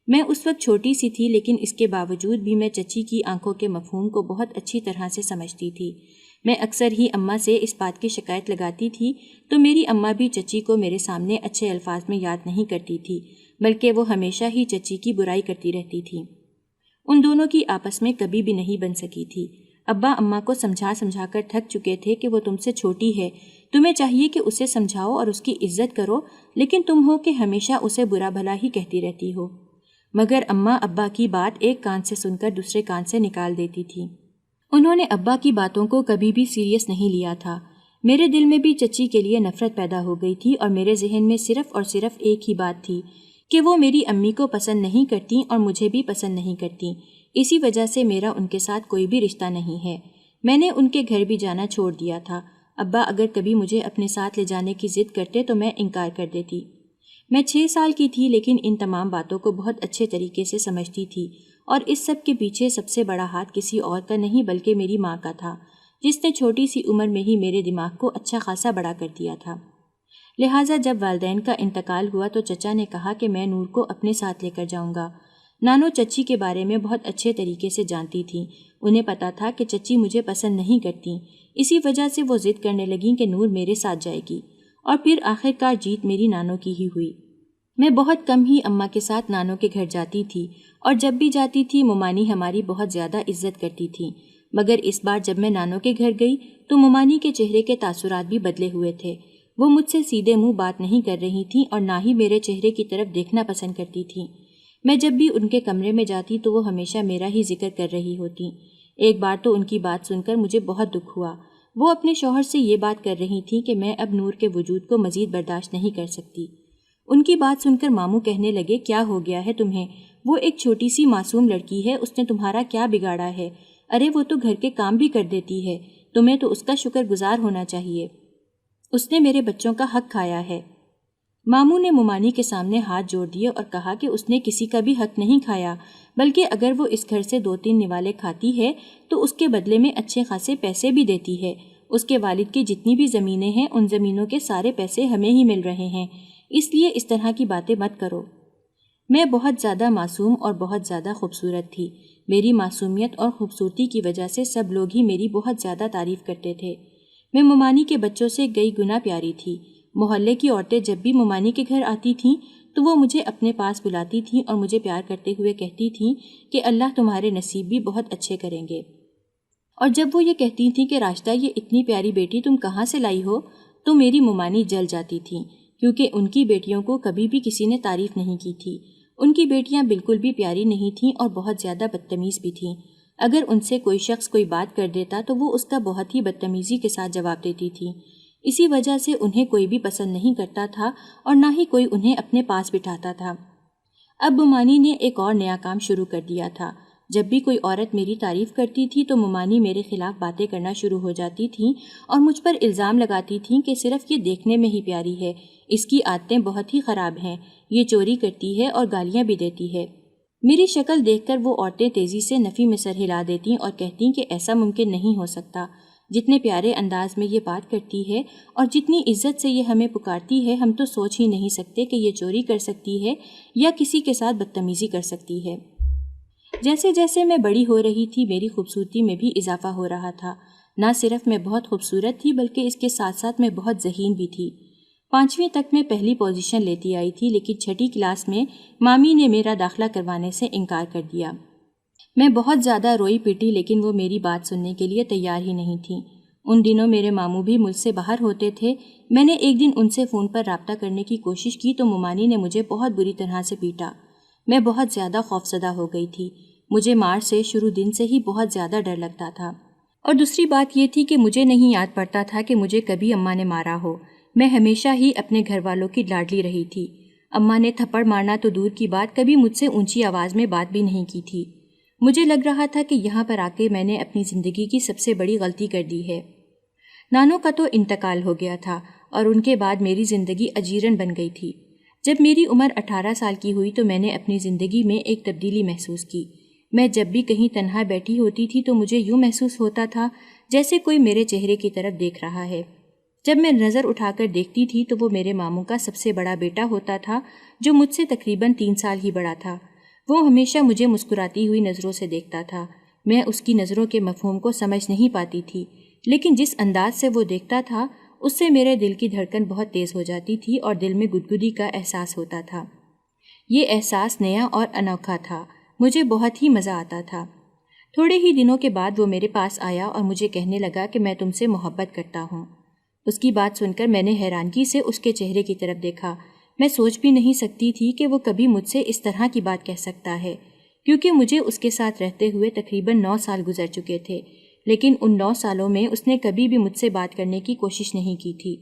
میں اس وقت چھوٹی سی تھی لیکن اس کے باوجود بھی میں چچی کی آنکھوں کے مفہوم کو بہت اچھی طرح سے سمجھتی تھی۔ میں اکثر ہی اماں سے اس بات کی شکایت لگاتی تھی تو میری اماں بھی چچی کو میرے سامنے اچھے الفاظ میں یاد نہیں کرتی تھی بلکہ وہ ہمیشہ ہی چچی کی برائی کرتی رہتی تھی۔ ان دونوں کی آپس میں کبھی بھی نہیں بن سکی تھی۔ ابا اماں کو سمجھا سمجھا کر تھک چکے تھے کہ وہ تم سے چھوٹی ہے، تمہیں چاہیے کہ اسے سمجھاؤ اور اس کی عزت کرو، لیکن تم ہو کہ ہمیشہ اسے برا بھلا ہی کہتی رہتی ہو۔ مگر اماں ابا کی بات ایک کان سے سن کر دوسرے کان سے نکال دیتی تھی۔ انہوں نے ابا کی باتوں کو کبھی بھی سیریس نہیں لیا تھا۔ میرے دل میں بھی چچی کے لیے نفرت پیدا ہو گئی تھی اور میرے ذہن میں صرف اور صرف ایک ہی بات تھی کہ وہ میری امی کو پسند نہیں کرتی اور مجھے بھی پسند نہیں کرتی، اسی وجہ سے میرا ان کے ساتھ کوئی بھی رشتہ نہیں ہے۔ میں نے ان کے گھر بھی جانا چھوڑ دیا تھا۔ ابا اگر کبھی مجھے اپنے ساتھ لے جانے کی ضد کرتے تو میں انکار کر دیتی۔ میں 6 سال کی تھی لیکن ان تمام باتوں کو بہت اچھے طریقے سے سمجھتی تھی، اور اس سب کے پیچھے سب سے بڑا ہاتھ کسی اور کا نہیں بلکہ میری ماں کا تھا، جس نے چھوٹی سی عمر میں ہی میرے دماغ کو اچھا خاصا بڑا کر دیا تھا۔ لہٰذا جب والدین کا انتقال ہوا تو چچا نے کہا کہ میں نور کو اپنے ساتھ لے کر جاؤں گا۔ نانو چچی کے بارے میں بہت اچھے طریقے سے جانتی تھیں، انہیں پتا تھا کہ چچی مجھے پسند نہیں کرتی، اسی وجہ سے وہ ضد کرنے لگیں کہ نور میرے ساتھ جائے گی، اور پھر آخرکار جیت میری نانو کی ہی ہوئی۔ میں بہت کم ہی اماں کے ساتھ نانو کے گھر جاتی تھی، اور جب بھی جاتی تھی ممانی ہماری بہت زیادہ عزت کرتی تھی، مگر اس بار جب میں نانو کے گھر گئی تو ممانی کے چہرے کے تاثرات بھی بدلے ہوئے تھے۔ وہ مجھ سے سیدھے منہ بات نہیں کر رہی تھیں اور نہ ہی میرے چہرے کی طرف دیکھنا پسند کرتی تھیں۔ میں جب بھی ان کے کمرے میں جاتی تو وہ ہمیشہ میرا ہی ذکر کر رہی ہوتی۔ ایک بار تو ان کی بات سن کر مجھے بہت دکھ ہوا۔ وہ اپنے شوہر سے یہ بات کر رہی تھیں کہ میں اب نور کے وجود کو مزید برداشت نہیں کر سکتی۔ ان کی بات سن کر ماموں کہنے لگے، کیا ہو گیا ہے تمہیں؟ وہ ایک چھوٹی سی معصوم لڑکی ہے، اس نے تمہارا کیا بگاڑا ہے؟ ارے وہ تو گھر کے کام بھی کر دیتی ہے، تمہیں تو اس کا شکر گزار ہونا چاہیے، اس نے میرے بچوں کا حق کھایا ہے۔ ماموں نے ممانی کے سامنے ہاتھ جوڑ دیے اور کہا کہ اس نے کسی کا بھی حق نہیں کھایا، بلکہ اگر وہ اس گھر سے 2-3 نوالے کھاتی ہے تو اس کے بدلے میں اچھے خاصے پیسے بھی دیتی ہے۔ اس کے والد کی جتنی بھی زمینیں ہیں ان زمینوں کے سارے پیسے ہمیں ہی مل رہے ہیں، اس لیے اس طرح کی باتیں مت کرو۔ میں بہت زیادہ معصوم اور بہت زیادہ خوبصورت تھی۔ میری معصومیت اور خوبصورتی کی وجہ سے سب لوگ ہی میری بہت زیادہ تعریف کرتے تھے۔ میں ممانی کے بچوں سے کئی گنا پیاری تھی۔ محلے کی عورتیں جب بھی ممانی کے گھر آتی تھیں تو وہ مجھے اپنے پاس بلاتی تھیں اور مجھے پیار کرتے ہوئے کہتی تھیں کہ اللہ تمہارے نصیب بھی بہت اچھے کریں گے۔ اور جب وہ یہ کہتی تھیں کہ راشدہ یہ اتنی پیاری بیٹی تم کہاں سے لائی ہو، تو میری ممانی جل جاتی تھیں، کیونکہ ان کی بیٹیوں کو کبھی بھی کسی نے تعریف نہیں کی تھی۔ ان کی بیٹیاں بالکل بھی پیاری نہیں تھیں اور بہت زیادہ بدتمیز بھی تھیں۔ اگر ان سے کوئی شخص کوئی بات کر دیتا تو وہ اس کا بہت ہی بدتمیزی کے ساتھ جواب دیتی تھی۔ اسی وجہ سے انہیں کوئی بھی پسند نہیں کرتا تھا اور نہ ہی کوئی انہیں اپنے پاس بٹھاتا تھا۔ اب ممانی نے ایک اور نیا کام شروع کر دیا تھا۔ جب بھی کوئی عورت میری تعریف کرتی تھی تو ممانی میرے خلاف باتیں کرنا شروع ہو جاتی تھیں اور مجھ پر الزام لگاتی تھیں کہ صرف یہ دیکھنے میں ہی پیاری ہے، اس کی عادتیں بہت ہی خراب ہیں، یہ چوری کرتی ہے اور گالیاں بھی دیتی ہے۔ میری شکل دیکھ کر وہ عورتیں تیزی سے نفی میں سر ہلا دیتیں اور کہتیں کہ ایسا ممکن نہیں ہو سکتا، جتنے پیارے انداز میں یہ بات کرتی ہے اور جتنی عزت سے یہ ہمیں پکارتی ہے، ہم تو سوچ ہی نہیں سکتے کہ یہ چوری کر سکتی ہے یا کسی کے ساتھ بدتمیزی کر سکتی ہے۔ جیسے جیسے میں بڑی ہو رہی تھی میری خوبصورتی میں بھی اضافہ ہو رہا تھا۔ نہ صرف میں بہت خوبصورت تھی بلکہ اس کے ساتھ ساتھ میں بہت ذہین بھی تھی۔ 5ویں تک میں پہلی پوزیشن لیتی آئی تھی، لیکن 6ٹھی کلاس میں مامی نے میرا داخلہ کروانے سے انکار کر دیا۔ میں بہت زیادہ روئی پیٹی لیکن وہ میری بات سننے کے لیے تیار ہی نہیں تھیں۔ ان دنوں میرے ماموں بھی ملک سے باہر ہوتے تھے۔ میں نے ایک دن ان سے فون پر رابطہ کرنے کی کوشش کی تو ممانی نے مجھے بہت بری طرح سے پیٹا۔ میں بہت زیادہ خوفزدہ ہو گئی تھی۔ مجھے مار سے شروع دن سے ہی بہت زیادہ ڈر لگتا تھا، اور دوسری بات یہ تھی کہ مجھے نہیں یاد پڑتا تھا کہ مجھے کبھی اماں نے مارا ہو۔ میں ہمیشہ ہی اپنے گھر والوں کی لاڈلی رہی تھی۔ اماں نے تھپڑ مارنا تو دور کی بات، کبھی مجھ سے اونچی آواز میں بات بھی نہیں کی تھی۔ مجھے لگ رہا تھا کہ یہاں پر آ کے میں نے اپنی زندگی کی سب سے بڑی غلطی کر دی ہے۔ نانو کا تو انتقال ہو گیا تھا اور ان کے بعد میری زندگی اجیرن بن گئی تھی۔ جب میری عمر 18 سال کی ہوئی تو میں نے اپنی زندگی میں ایک تبدیلی محسوس کی۔ میں جب بھی کہیں تنہا بیٹھی ہوتی تھی تو مجھے یوں محسوس ہوتا تھا جیسے کوئی میرے چہرے کی طرف دیکھ رہا ہے۔ جب میں نظر اٹھا کر دیکھتی تھی تو وہ میرے ماموں کا سب سے بڑا بیٹا ہوتا تھا، جو مجھ سے تقریباً 3 سال ہی بڑا تھا۔ وہ ہمیشہ مجھے مسکراتی ہوئی نظروں سے دیکھتا تھا۔ میں اس کی نظروں کے مفہوم کو سمجھ نہیں پاتی تھی، لیکن جس انداز سے وہ دیکھتا تھا اس سے میرے دل کی دھڑکن بہت تیز ہو جاتی تھی اور دل میں گدگدی کا احساس ہوتا تھا۔ یہ احساس نیا اور انوکھا تھا، مجھے بہت ہی مزہ آتا تھا۔ تھوڑے ہی دنوں کے بعد وہ میرے پاس آیا اور مجھے کہنے لگا کہ میں تم سے محبت کرتا ہوں۔ اس کی بات سن کر میں نے حیرانگی سے اس کے چہرے کی طرف دیکھا۔ میں سوچ بھی نہیں سکتی تھی کہ وہ کبھی مجھ سے اس طرح کی بات کہہ سکتا ہے، کیونکہ مجھے اس کے ساتھ رہتے ہوئے تقریباً 9 سال گزر چکے تھے، لیکن ان 9 سالوں میں اس نے کبھی بھی مجھ سے بات کرنے کی کوشش نہیں کی تھی،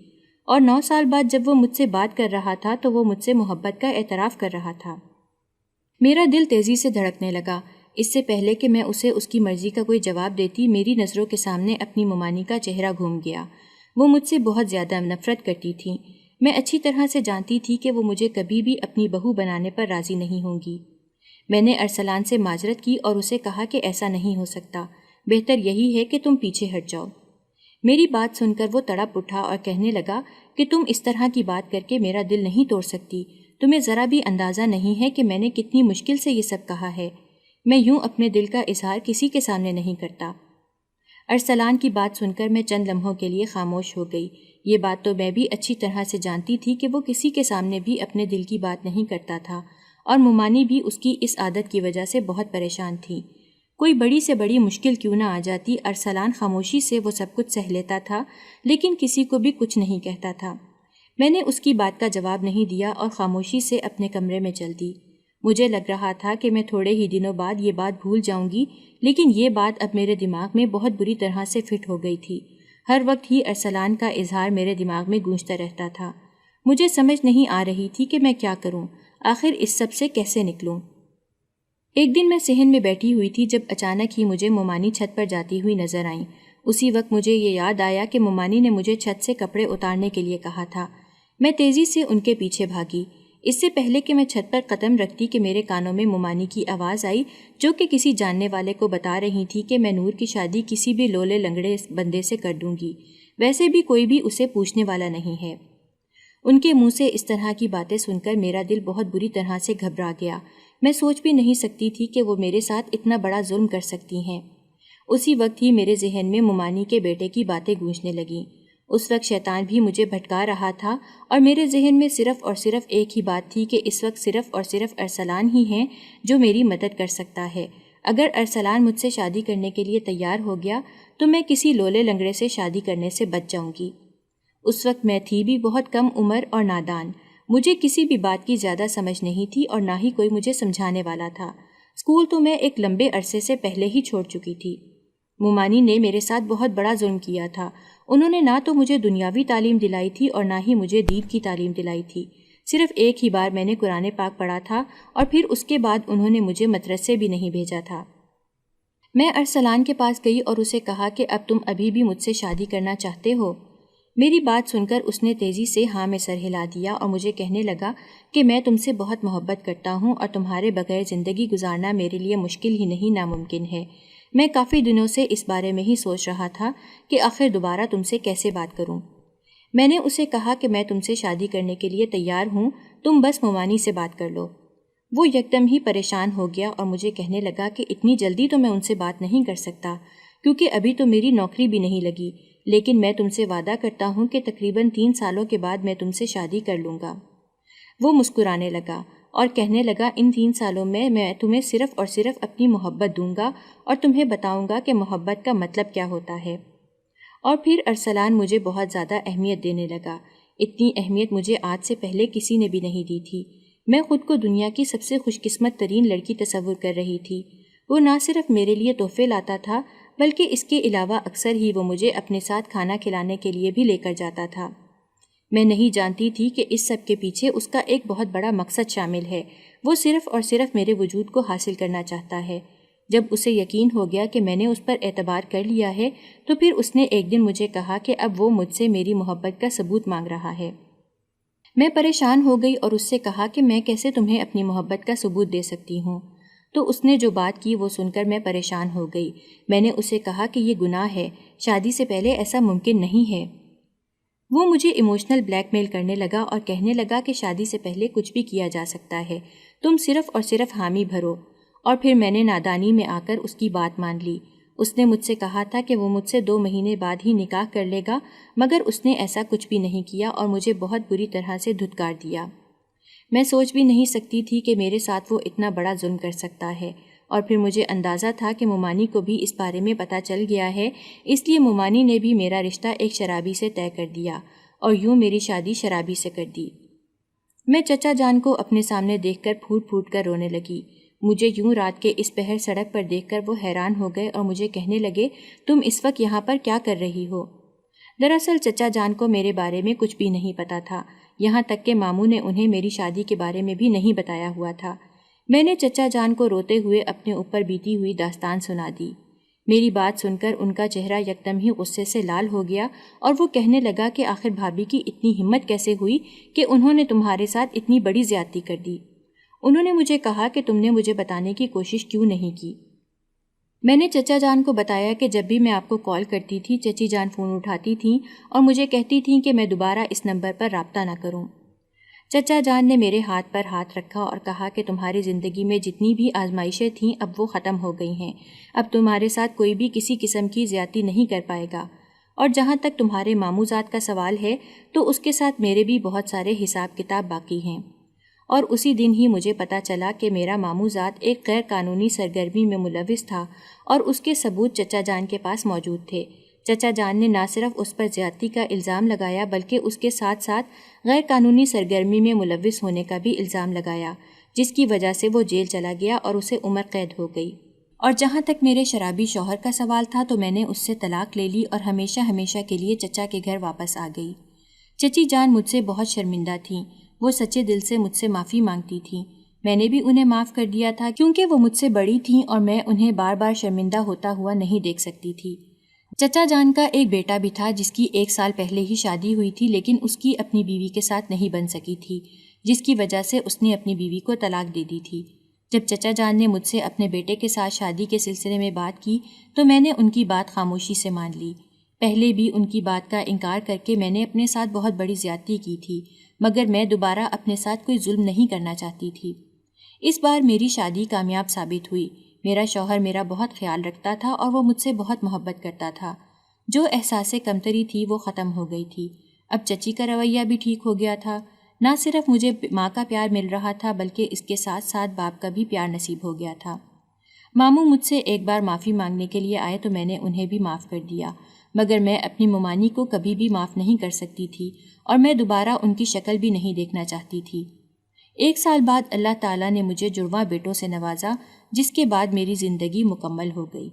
اور 9 سال بعد جب وہ مجھ سے بات کر رہا تھا تو وہ مجھ سے محبت کا اعتراف کر رہا تھا۔ میرا دل تیزی سے دھڑکنے لگا۔ اس سے پہلے کہ میں اسے اس کی مرضی کا کوئی جواب دیتی، میری نظروں کے سامنے اپنی ممانی کا چہرہ گھوم گیا۔ وہ مجھ سے بہت زیادہ نفرت کرتی تھی۔ میں اچھی طرح سے جانتی تھی کہ وہ مجھے کبھی بھی اپنی بہو بنانے پر راضی نہیں ہوں گی۔ میں نے ارسلان سے معذرت کی اور اسے کہا کہ ایسا نہیں ہو سکتا، بہتر یہی ہے کہ تم پیچھے ہٹ جاؤ۔ میری بات سن کر وہ تڑپ اٹھا اور کہنے لگا کہ تم اس طرح کی بات کر کے میرا دل نہیں توڑ سکتی، تمہیں ذرا بھی اندازہ نہیں ہے کہ میں نے کتنی مشکل سے یہ سب کہا ہے۔ میں یوں اپنے دل کا اظہار کسی کے سامنے نہیں کرتا۔ ارسلان کی بات سن کر میں چند لمحوں کے لیے خاموش ہو گئی۔ یہ بات تو میں بھی اچھی طرح سے جانتی تھی کہ وہ کسی کے سامنے بھی اپنے دل کی بات نہیں کرتا تھا، اور ممانی بھی اس کی اس عادت کی وجہ سے بہت پریشان تھی۔ کوئی بڑی سے بڑی مشکل کیوں نہ آ جاتی، ارسلان خاموشی سے وہ سب کچھ سہ لیتا تھا، لیکن کسی کو بھی کچھ نہیں کہتا تھا۔ میں نے اس کی بات کا جواب نہیں دیا اور خاموشی سے اپنے کمرے میں چل دی۔ مجھے لگ رہا تھا کہ میں تھوڑے ہی دنوں بعد یہ بات بھول جاؤں گی، لیکن یہ بات اب میرے دماغ میں بہت بری طرح سے فٹ ہو گئی تھی۔ ہر وقت ہی ارسلان کا اظہار میرے دماغ میں گونجتا رہتا تھا۔ مجھے سمجھ نہیں آ رہی تھی کہ میں کیا کروں، آخر اس سب سے کیسے نکلوں۔ ایک دن میں صحن میں بیٹھی ہوئی تھی جب اچانک ہی مجھے ممانی چھت پر جاتی ہوئی نظر آئیں۔ اسی وقت مجھے یہ یاد آیا کہ ممانی نے مجھے چھت سے کپڑے اتارنے کے لیے کہا تھا۔ میں تیزی سے ان کے پیچھے بھاگی۔ اس سے پہلے کہ میں چھت پر قدم رکھتی کہ میرے کانوں میں ممانی کی آواز آئی، جو کہ کسی جاننے والے کو بتا رہی تھی کہ میں نور کی شادی کسی بھی لولے لنگڑے بندے سے کر دوں گی، ویسے بھی کوئی بھی اسے پوچھنے والا نہیں ہے۔ ان کے منہ سے اس طرح کی باتیں سن کر میرا دل بہت بری طرح سے گھبرا گیا۔ میں سوچ بھی نہیں سکتی تھی کہ وہ میرے ساتھ اتنا بڑا ظلم کر سکتی ہیں۔ اسی وقت ہی میرے ذہن میں ممانی کے بیٹے کی باتیں گونجنے لگیں۔ اس وقت شیطان بھی مجھے بھٹکا رہا تھا، اور میرے ذہن میں صرف اور صرف ایک ہی بات تھی کہ اس وقت صرف اور صرف ارسلان ہی ہیں جو میری مدد کر سکتا ہے۔ اگر ارسلان مجھ سے شادی کرنے کے لیے تیار ہو گیا تو میں کسی لولے لنگڑے سے شادی کرنے سے بچ جاؤں گی۔ اس وقت میں تھی بھی بہت کم عمر اور نادان۔ مجھے کسی بھی بات کی زیادہ سمجھ نہیں تھی اور نہ ہی کوئی مجھے سمجھانے والا تھا۔ اسکول تو میں ایک لمبے عرصے سے پہلے ہی چھوڑ چکی تھی۔ ممانی نے میرے ساتھ بہت بڑا ظلم کیا تھا۔ انہوں نے نہ تو مجھے دنیاوی تعلیم دلائی تھی اور نہ ہی مجھے دین کی تعلیم دلائی تھی۔ صرف ایک ہی بار میں نے قرآن پاک پڑھا تھا، اور پھر اس کے بعد انہوں نے مجھے مدرسے بھی نہیں بھیجا تھا۔ میں ارسلان کے پاس گئی اور اسے کہا کہ اب تم ابھی بھی مجھ سے شادی کرنا چاہتے ہو؟ میری بات سن کر اس نے تیزی سے ہاں میں سر ہلا دیا اور مجھے کہنے لگا کہ میں تم سے بہت محبت کرتا ہوں اور تمہارے بغیر زندگی گزارنا میرے لیے مشکل ہی نہیں ناممکن ہے۔ میں کافی دنوں سے اس بارے میں ہی سوچ رہا تھا کہ آخر دوبارہ تم سے کیسے بات کروں۔ میں نے اسے کہا کہ میں تم سے شادی کرنے کے لیے تیار ہوں، تم بس ممانی سے بات کر لو۔ وہ یکدم ہی پریشان ہو گیا اور مجھے کہنے لگا کہ اتنی جلدی تو میں ان سے بات نہیں کر سکتا، کیونکہ ابھی تو میری نوکری بھی نہیں لگی، لیکن میں تم سے وعدہ کرتا ہوں کہ تقریباً 3 سالوں کے بعد میں تم سے شادی کر لوں گا۔ وہ مسکرانے لگا اور کہنے لگا ان 3 سالوں میں تمہیں صرف اور صرف اپنی محبت دوں گا اور تمہیں بتاؤں گا کہ محبت کا مطلب کیا ہوتا ہے۔ اور پھر ارسلان مجھے بہت زیادہ اہمیت دینے لگا۔ اتنی اہمیت مجھے آج سے پہلے کسی نے بھی نہیں دی تھی۔ میں خود کو دنیا کی سب سے خوش قسمت ترین لڑکی تصور کر رہی تھی۔ وہ نہ صرف میرے لیے تحفے لاتا تھا، بلکہ اس کے علاوہ اکثر ہی وہ مجھے اپنے ساتھ کھانا کھلانے کے لیے بھی لے کر جاتا تھا۔ میں نہیں جانتی تھی کہ اس سب کے پیچھے اس کا ایک بہت بڑا مقصد شامل ہے۔ وہ صرف اور صرف میرے وجود کو حاصل کرنا چاہتا ہے۔ جب اسے یقین ہو گیا کہ میں نے اس پر اعتبار کر لیا ہے، تو پھر اس نے ایک دن مجھے کہا کہ اب وہ مجھ سے میری محبت کا ثبوت مانگ رہا ہے۔ میں پریشان ہو گئی اور اس سے کہا کہ میں کیسے تمہیں اپنی محبت کا ثبوت دے سکتی ہوں۔ تو اس نے جو بات کی وہ سن کر میں پریشان ہو گئی۔ میں نے اسے کہا کہ یہ گناہ ہے، شادی سے پہلے ایسا ممکن نہیں ہے۔ وہ مجھے ایموشنل بلیک میل کرنے لگا اور کہنے لگا کہ شادی سے پہلے کچھ بھی کیا جا سکتا ہے، تم صرف اور صرف حامی بھرو۔ اور پھر میں نے نادانی میں آ کر اس کی بات مان لی۔ اس نے مجھ سے کہا تھا کہ وہ مجھ سے 2 مہینے بعد ہی نکاح کر لے گا، مگر اس نے ایسا کچھ بھی نہیں کیا اور مجھے بہت بری طرح سے دھتکار دیا۔ میں سوچ بھی نہیں سکتی تھی کہ میرے ساتھ وہ اتنا بڑا ظلم کر سکتا ہے۔ اور پھر مجھے اندازہ تھا کہ مومانی کو بھی اس بارے میں پتہ چل گیا ہے، اس لیے مومانی نے بھی میرا رشتہ ایک شرابی سے طے کر دیا اور یوں میری شادی شرابی سے کر دی۔ میں چچا جان کو اپنے سامنے دیکھ کر پھوٹ پھوٹ کر رونے لگی۔ مجھے یوں رات کے اس پہر سڑک پر دیکھ کر وہ حیران ہو گئے اور مجھے کہنے لگے، تم اس وقت یہاں پر کیا کر رہی ہو؟ دراصل چچا جان کو میرے بارے میں کچھ بھی نہیں پتا تھا، یہاں تک کہ ماموں نے انہیں میری شادی کے بارے میں بھی نہیں بتایا ہوا تھا۔ میں نے چچا جان کو روتے ہوئے اپنے اوپر بیتی ہوئی داستان سنا دی۔ میری بات سن کر ان کا چہرہ یکدم ہی غصے سے لال ہو گیا اور وہ کہنے لگا کہ آخر بھابھی کی اتنی ہمت کیسے ہوئی کہ انہوں نے تمہارے ساتھ اتنی بڑی زیادتی کر دی۔ انہوں نے مجھے کہا کہ تم نے مجھے بتانے کی کوشش کیوں نہیں کی۔ میں نے چچا جان کو بتایا کہ جب بھی میں آپ کو کال کرتی تھی چچی جان فون اٹھاتی تھیں اور مجھے کہتی تھیں کہ میں دوبارہ اس نمبر پر رابطہ نہ کروں۔ چچا جان نے میرے ہاتھ پر ہاتھ رکھا اور کہا کہ تمہاری زندگی میں جتنی بھی آزمائشیں تھیں اب وہ ختم ہو گئی ہیں، اب تمہارے ساتھ کوئی بھی کسی قسم کی زیادتی نہیں کر پائے گا، اور جہاں تک تمہارے ماموں زاد کا سوال ہے تو اس کے ساتھ میرے بھی بہت سارے حساب کتاب باقی ہیں۔ اور اسی دن ہی مجھے پتہ چلا کہ میرا ماموں زاد ایک غیر قانونی سرگرمی میں ملوث تھا اور اس کے ثبوت چچا جان کے پاس موجود تھے۔ چچا جان نے نہ صرف اس پر زیادتی کا الزام لگایا بلکہ اس کے ساتھ ساتھ غیر قانونی سرگرمی میں ملوث ہونے کا بھی الزام لگایا، جس کی وجہ سے وہ جیل چلا گیا اور اسے عمر قید ہو گئی۔ اور جہاں تک میرے شرابی شوہر کا سوال تھا تو میں نے اس سے طلاق لے لی اور ہمیشہ ہمیشہ کے لیے چچا کے گھر واپس آ گئی۔ چچی جان مجھ سے بہت شرمندہ تھیں، وہ سچے دل سے مجھ سے معافی مانگتی تھیں۔ میں نے بھی انہیں معاف کر دیا تھا کیونکہ وہ مجھ سے بڑی تھیں اور میں انہیں بار بار شرمندہ ہوتا ہوا نہیں دیکھ سکتی تھی۔ چچا جان کا ایک بیٹا بھی تھا جس کی 1 سال پہلے ہی شادی ہوئی تھی، لیکن اس کی اپنی بیوی کے ساتھ نہیں بن سکی تھی، جس کی وجہ سے اس نے اپنی بیوی کو طلاق دے دی تھی۔ جب چچا جان نے مجھ سے اپنے بیٹے کے ساتھ شادی کے سلسلے میں بات کی تو میں نے ان کی بات خاموشی سے مان لی۔ پہلے بھی ان کی بات کا انکار کر کے میں نے اپنے ساتھ بہت بڑی زیادتی کی تھی، مگر میں دوبارہ اپنے ساتھ کوئی ظلم نہیں کرنا چاہتی تھی۔ اس بار میری شادی کامیاب ثابت ہوئی۔ میرا شوہر میرا بہت خیال رکھتا تھا اور وہ مجھ سے بہت محبت کرتا تھا۔ جو احساس کمتری تھی وہ ختم ہو گئی تھی۔ اب چچی کا رویہ بھی ٹھیک ہو گیا تھا۔ نہ صرف مجھے ماں کا پیار مل رہا تھا بلکہ اس کے ساتھ ساتھ باپ کا بھی پیار نصیب ہو گیا تھا۔ ماموں مجھ سے ایک بار معافی مانگنے کے لیے آئے تو میں نے انہیں بھی معاف کر دیا، مگر میں اپنی مومانی کو کبھی بھی معاف نہیں کر سکتی تھی اور میں دوبارہ ان کی شکل بھی نہیں دیکھنا چاہتی تھی۔ 1 سال بعد اللہ تعالیٰ نے مجھے جڑواں بیٹوں سے نوازا، جس کے بعد میری زندگی مکمل ہو گئی۔